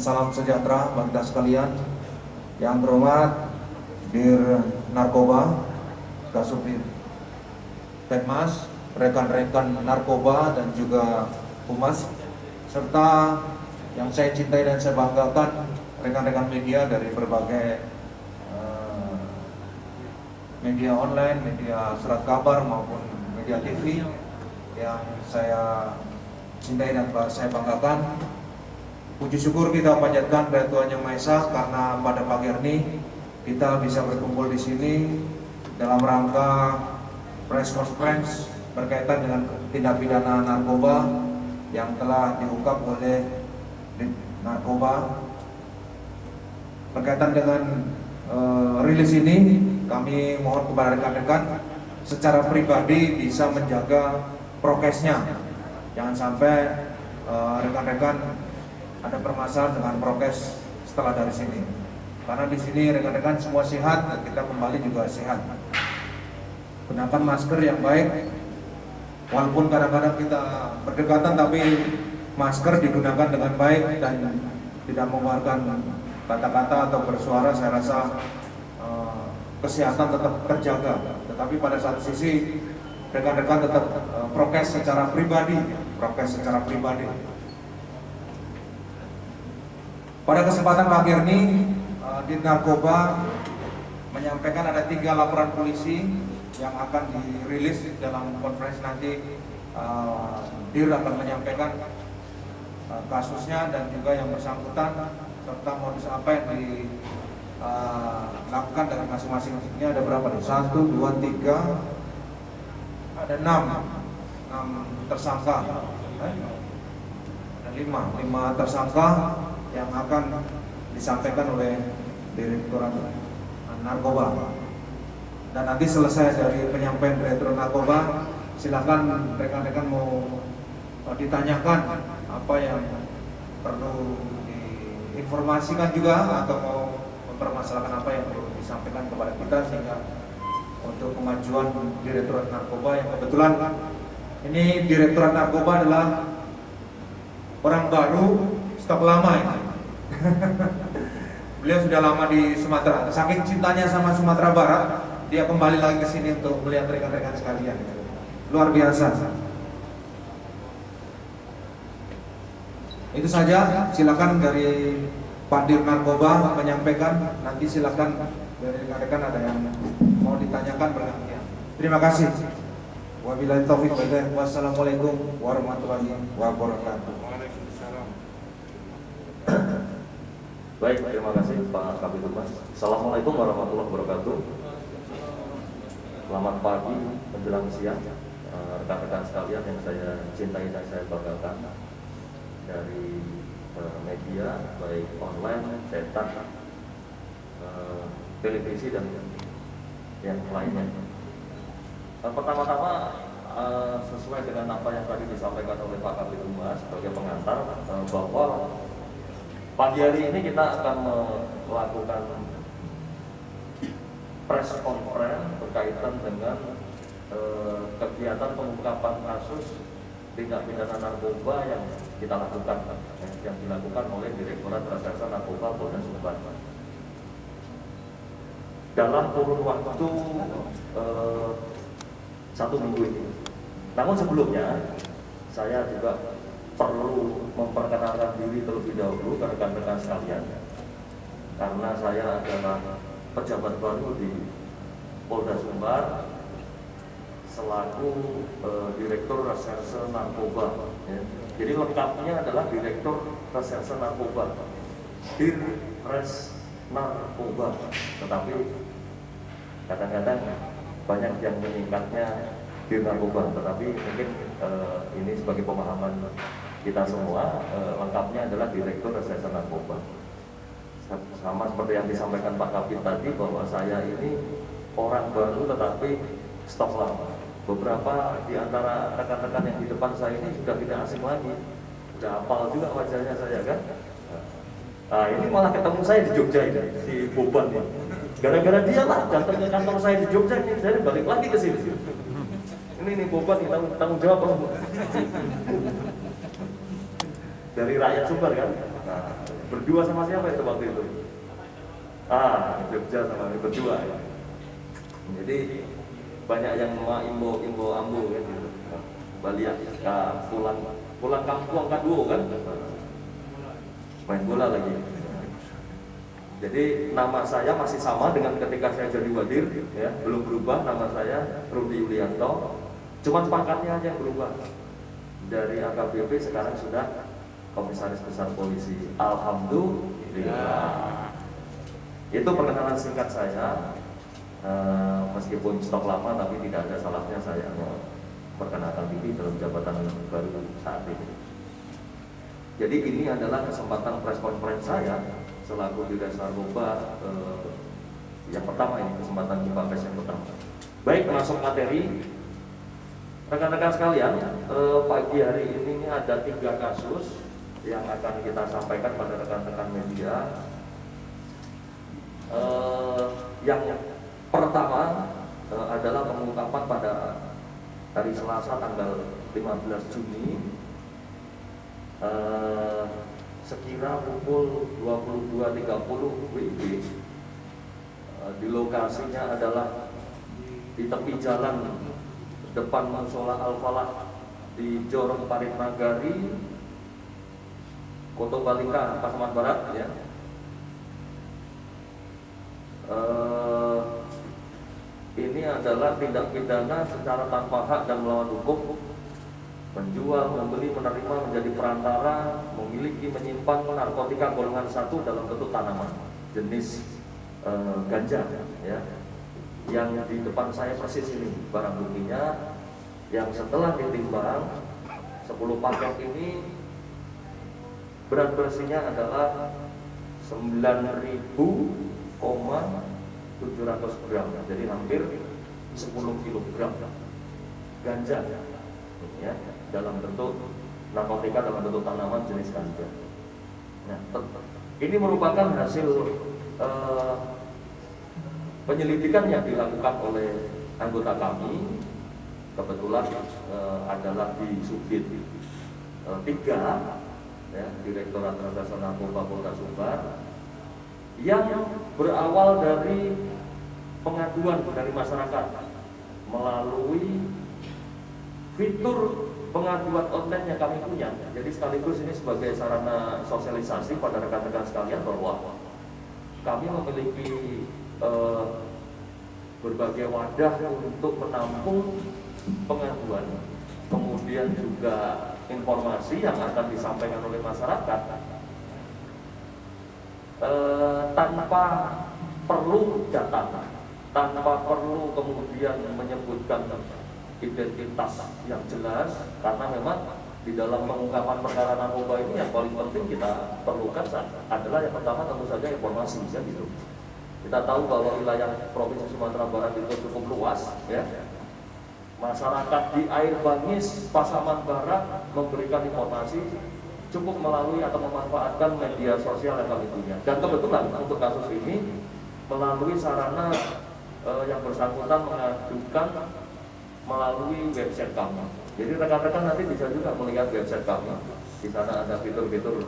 salam sejahtera bagi kita sekalian. Yang terhormat Dir Narkoba, Kasubdit Tekmas, rekan-rekan narkoba dan juga humas, serta yang saya cintai dan saya banggakan rekan-rekan media dari berbagai media online, media surat kabar maupun media TV yang saya cintai dan saya banggakan. Puji syukur kita panjatkan kepada Tuhan Yang Maha Esa karena pada pagi hari ini kita bisa berkumpul di sini dalam rangka press conference berkaitan dengan tindak pidana narkoba yang telah diungkap oleh narkoba. Berkaitan dengan rilis ini, kami mohon kepada rekan-rekan secara pribadi bisa menjaga prokesnya. Jangan sampai rekan-rekan ada permasalahan dengan prokes setelah dari sini. Karena di sini rekan-rekan semua sehat dan kita kembali juga sehat. Gunakan masker yang baik. Walaupun kadang-kadang kita berdekatan, tapi masker digunakan dengan baik dan tidak mengeluarkan kata-kata atau bersuara. Saya rasa kesehatan tetap terjaga. Tetapi pada satu sisi rekan-rekan tetap prokes secara pribadi, Pada kesempatan pagi ini, di Narkoba menyampaikan ada 3 laporan polisi yang akan dirilis dalam konferensi nanti. Dir akan menyampaikan kasusnya dan juga yang bersangkutan serta modus apa yang dilakukan dari masing-masing. Ini ada berapa nih? 1, 2, 3, ada 6 tersangka, ada 5 tersangka yang akan disampaikan oleh Direktorat Narkoba. Dan nanti selesai dari penyampaian Direktur Narkoba, silakan rekan-rekan mau ditanyakan apa yang perlu diinformasikan juga atau mau mempermasalahkan apa yang perlu disampaikan kepada kita, sehingga untuk kemajuan Direktorat Narkoba yang kebetulan ini Direktorat Narkoba adalah orang baru stok lama ini. Beliau sudah lama di Sumatera, saking cintanya sama Sumatera Barat, dia kembali lagi ke sini untuk melihat rekan-rekan sekalian. Luar biasa. Itu saja, silakan dari Pak Dir Narkoba menyampaikan. Nanti silakan dari rekan-rekan ada yang mau ditanyakan bergantian. Terima kasih. Wabillahi taufiq wal hidayah. Wassalamualaikum warahmatullahi wabarakatuh. Baik, terima kasih Pak Kabid Humas. Assalamualaikum warahmatullahi wabarakatuh. Selamat pagi menjelang siang, rekan-rekan sekalian yang saya cintai dan saya banggakan dari media baik online, cetak, televisi dan yang lainnya. Pertama-tama sesuai dengan apa yang tadi disampaikan oleh Pak Kabid Humas sebagai pengantar, bahwa pagi hari ini kita akan melakukan press conference berkaitan dengan kegiatan pengungkapan kasus tindak pidana narkoba yang kita lakukan, yang dilakukan oleh Direktorat Reserse Narkoba Polda Sumbar dalam kurun waktu 1 minggu ini. Namun sebelumnya saya juga perlu memperkenalkan diri terlebih dahulu ke rekan-rekan sekalian, karena saya adalah pejabat baru di Polda Sumbar selaku Direktur Reserse Narkoba. Jadi lengkapnya adalah Direktur Reserse Narkoba, Dirres Narkoba. Tetapi kadang-kadang banyak yang menyingkatnya Dir Narkoba, tetapi mungkin ini sebagai pemahaman kita semua, lengkapnya adalah Direktur Reserse Narkoba. Sama seperti yang disampaikan Pak Kabid tadi, bahwa saya ini orang baru tetapi stok lama. Beberapa di antara rekan-rekan yang di depan saya ini sudah tidak asing lagi, sudah hafal juga wajahnya saya kan. Nah ini malah ketemu saya di Jogja ini, si Boban ini. Gara-gara dia lah datang ke kantor saya di Jogja, ini saya balik lagi ke sini. Ini Boban nih, tanggung jawab dari rakyat Sumbar kan. Nah, Berdua sama siapa itu waktu itu? Jogja sama berdua ya. Jadi banyak yang mau imbo ambo kan gitu. Balik pulang kampung kaduo kan. Main bola lagi. Jadi nama saya masih sama dengan ketika saya jadi wadir, ya, belum berubah. Nama saya Rudi Yulianto, cuman pangkatnya aja yang berubah. Dari AKBP sekarang sudah Komisaris Besar Polisi. Alhamdulillah. Itu perkenalan singkat saya. Meskipun stok lama, tapi tidak ada salahnya saya memperkenalkan diri dalam jabatan baru saat ini. Jadi ini adalah kesempatan press conference saya selaku Dirjen Narkoba yang pertama, ini kesempatan jumpa pers yang pertama. Baik, masuk materi. Rekan-rekan sekalian, pagi hari ini ada 3 kasus yang akan kita sampaikan pada rekan-rekan media. Yang pertama adalah pengungkapan pada hari Selasa tanggal 15 Juni sekira pukul 22.30 WIB. Di lokasinya adalah di tepi jalan depan Musola Al-Falah di Jorong Parit Nagari, Kota Balika, Pasaman Barat, ya. Ini adalah tindak pidana secara tanpa hak dan melawan hukum, menjual, membeli, menerima, menjadi perantara, memiliki, menyimpan narkotika golongan 1 dalam bentuk tanaman jenis ganja, ya. Yang di depan saya persis ini barang buktinya, yang setelah ditimbang 10 paket ini berat bersihnya adalah 9.700 gram, jadi hampir 10 kilogram ganja, ya, dalam bentuk narkotika dalam bentuk tanaman jenis ganja. Nah, ini merupakan hasil penyelidikan yang dilakukan oleh anggota kami, kebetulan adalah di Subdit 3, ya, Direktorat Reserse Narkoba Polda Sumbar, yang berawal dari pengaduan dari masyarakat melalui fitur pengaduan online yang kami punya. Jadi sekaligus ini sebagai sarana sosialisasi pada rekan-rekan sekalian bahwa kami memiliki berbagai wadah untuk menampung pengaduan, kemudian juga informasi yang akan disampaikan oleh masyarakat tanpa perlu data, tanpa perlu kemudian menyebutkan identitas yang jelas, karena memang di dalam pengungkapan perkara narkoba ini yang paling penting kita perlukan adalah yang pertama tentu saja informasi, ya, gitu. Kita tahu bahwa wilayah Provinsi Sumatera Barat itu cukup luas, ya. Masyarakat di Air Bangis, Pasaman Barat memberikan informasi cukup melalui atau memanfaatkan media sosial yang kami punya. Dan kebetulan untuk kasus ini melalui sarana yang bersangkutan mengajukan melalui website kami. Jadi rekan-rekan nanti bisa juga melihat website kami. Di sana ada fitur-fitur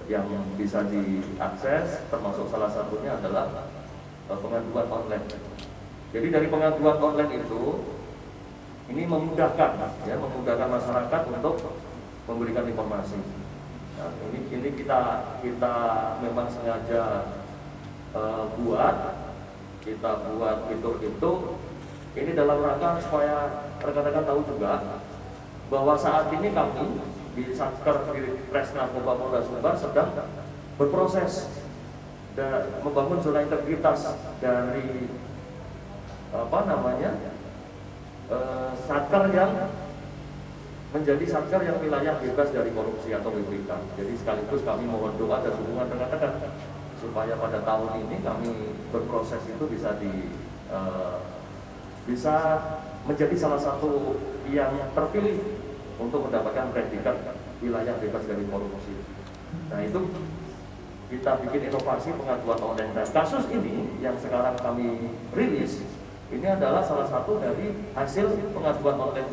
yang bisa diakses, termasuk salah satunya adalah pengaduan online. Jadi dari pengaduan online itu, ini memudahkan, ya, memudahkan masyarakat untuk memberikan informasi. Nah, ini kita memang sengaja kita buat fitur itu. Ini dalam rangka supaya rekan-rekan tahu juga bahwa saat ini kami di Satker Ditres Narkoba Polda Sumbar sedang berproses dan membangun zona integritas dari Satker yang menjadi Satker yang wilayah bebas dari korupsi atau WBK. Jadi sekaligus kami mohon doa dan dukungan rekan-rekan supaya pada tahun ini kami berproses itu bisa menjadi salah satu yang terpilih untuk mendapatkan predikat wilayah bebas dari korupsi. Nah, itu kita bikin inovasi pengaduan online. Dan kasus ini yang sekarang kami rilis, ini adalah salah satu dari hasil pengaduan online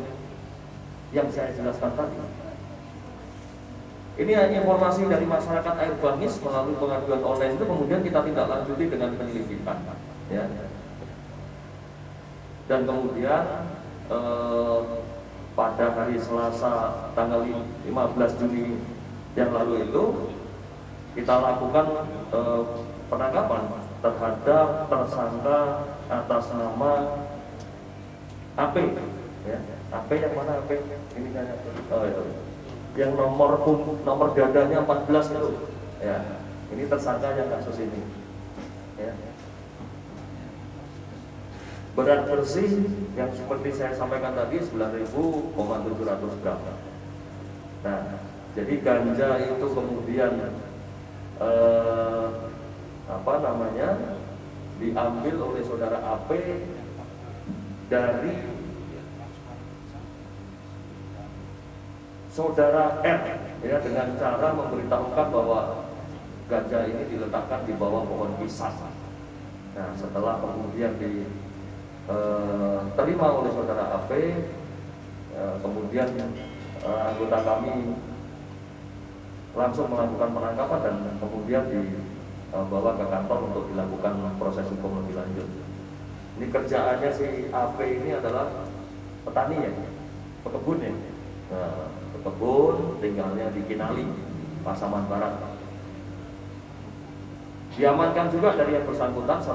yang saya jelaskan tadi. Ini informasi dari masyarakat Air Bangis melalui pengaduan online itu kemudian kita tindak lanjuti dengan penyelidikan, ya. Dan kemudian pada hari Selasa tanggal 15 Juni yang lalu itu kita lakukan penangkapan terhadap tersangka atas nama AP, ya. AP yang mana AP? Ini kan yang nomor dadanya 14 itu, ya. Ini tersangka yang kasus ini, ya. Berat bersih yang seperti saya sampaikan tadi 9.700 gram. Nah, jadi ganja itu kemudian diambil oleh saudara AP dari saudara R, ya, dengan cara memberitahukan bahwa ganja ini diletakkan di bawah pohon pisang. Nah, setelah kemudian diterima oleh saudara AP, kemudian anggota kami langsung melakukan penangkapan dan kemudian dibawa ke kantor untuk dilakukan proses hukum lebih lanjut. Ini kerjaannya si AP ini adalah petani, ya, pekebun, ya. Nah, pekebun, tinggalnya di Kinali, Pasaman Barat. Diamankan juga dari yang bersangkutan satu